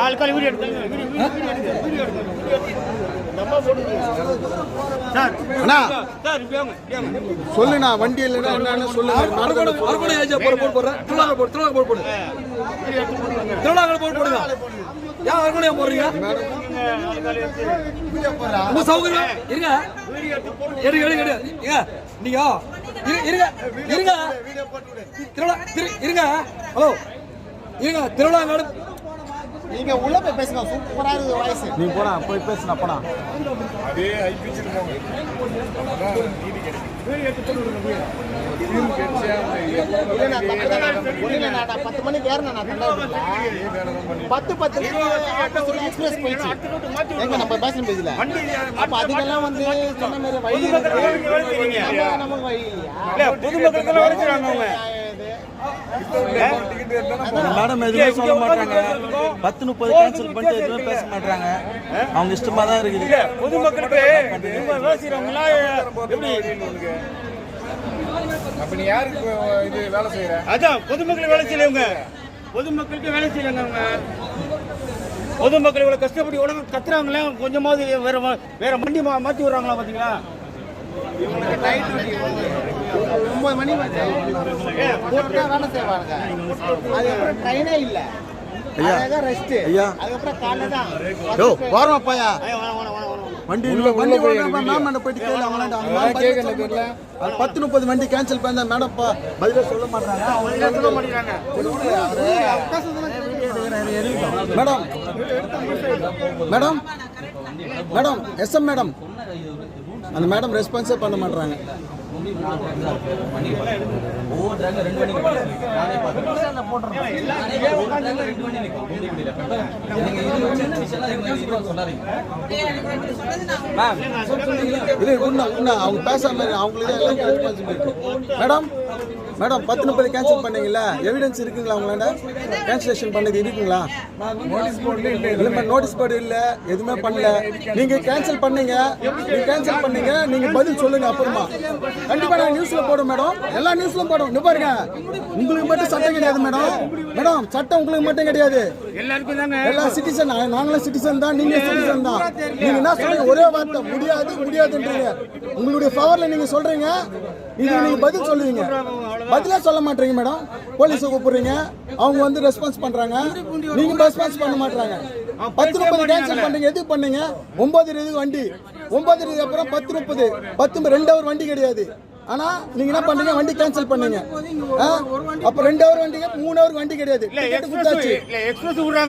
ஆளுக்கால் video எடுத்தாங்க. சொல்லுண்ணா வண்டி இல்லைன்னா என்னன்னு சொல்லுங்க. போடுறீங்க சௌகரியம் இருங்க. நீங்க இருங்க இருங்க. ஹலோ இருங்க. திருவிழா நீங்க உள்ள போய் பேசுங்க. சூப்பரா இருக்கு வாய்ஸ். நீ போடா போய் பேசுனா போடா. அதே ஐபிச்சிட்டு போங்க. நீதி கிடைக்கும். நான் 10 மணிக்கு ஏறணும். நான் 10 எக்ஸ்பிரஸ் போயிடுச்சு. எங்க நம்ம பேசணும் பேசல. அப்ப அதுக்கெல்லாம் வந்து சொன்ன மாதிரி வழி நமக்கு வழி இல்லையா? பொதுமக்களுக்கு வரைக்கிறாங்க அவங்க. மேடம் எதுவுமே சொல்ல மாட்டாங்க. 10-30 கேன்சல் பண்ணிட்டு எதுவுமே பேச மாட்டாங்க. அவங்க இஷ்டமா தான் இருக்குது. பொதுமக்களுக்கு விவசாயிங்களா எப்படி அப்ப நீ யாருக்கு இது வேலை செய்யற? அதான் பொதுமக்களுக்கு வேலை செய்யலவங்க. பொதுமக்களுக்கு வேலை செய்யலங்க அவங்க. பொதுமக்கள் இவ்வளவு கஷ்டப்பட்டு உடனே கத்துறாங்களே. கொஞ்சமாவது வேற வண்டி மாத்தி விடுறாங்களா பாத்தீங்களா? 9 மணி வேலை செய்வாங்க. அதுக்கப்புறம் ட்ரெயினே இல்லை. ரெஸ்ட். அதுக்கப்புறம் காலைல தான் வரமாப்பாயா வண்டி மேம் போயிட்டு கேள்வி அவங்களாண்ட 10-30 வண்டி கேன்சல் பண்ண மேடம் பதில சொல்ல மாட்டாங்க. Madam madam madam SM madam அந்த மேடம் ரெஸ்பான்ஸே பண்ண மாட்டாங்க. அவங்க பேசாம அவங்களுக்கு மேடம் மேடம் 10-30 கேன்சல் பண்ணீங்களா? எவிடன்ஸ் இருக்குங்களா? அவங்களாண்ட கேன்சலேஷன் பண்ணது இருக்குங்களா? நோட்டீஸ் போர்டு இல்ல, எதுவுமே பண்ணல. நீங்க கேன்சல் பண்ணீங்க. நீங்க பதில் சொல்லுங்க. அப்புறமா கண்டிப்பா நான் நியூஸ்ல போடும் மேடம். எல்லா நியூஸ்லயும் போடும். பாருங்க உங்களுக்கு மட்டும் சட்டம் கிடையாது மேடம். மேடம் சட்டம் உங்களுக்கு மட்டும் கிடையாது. எல்லாருக்கும் தாங்க. எல்லா சிட்டிசன் நாங்களும் சிட்டிசன் தான். நீங்க சிட்டிசன் தான். நீங்க என்ன சொல்றீங்க? ஒரே வார்த்தை முடியாதுன்றீங்க. உங்களுடைய பவர்ல நீங்க சொல்றீங்க. நீங்க பதில் சொல்லுவீங்க. பதிலே சொல்ல மாட்டீங்க மேடம். போலீஸை கூப்பிடுறீங்க. அவங்க வந்து ரெஸ்பான்ஸ் பண்றாங்க. நீங்க ரெஸ்பான்ஸ் பண்ண மாட்டாங்க. 10-30 கேன்சல் பண்றீங்க. எதுக்கு பண்ணீங்க? 9:20 வண்டி. 9:20 அப்புறம் 10:30 2 ஹவர் வண்டி கிடையாது. ஆனா நீங்க என்ன பண்ணீங்க? வண்டி கேன்சல் பண்ணீங்க. அப்ப 2 ஹவர் வண்டிக்கு 3 ஹவர் வண்டி கிடையாது.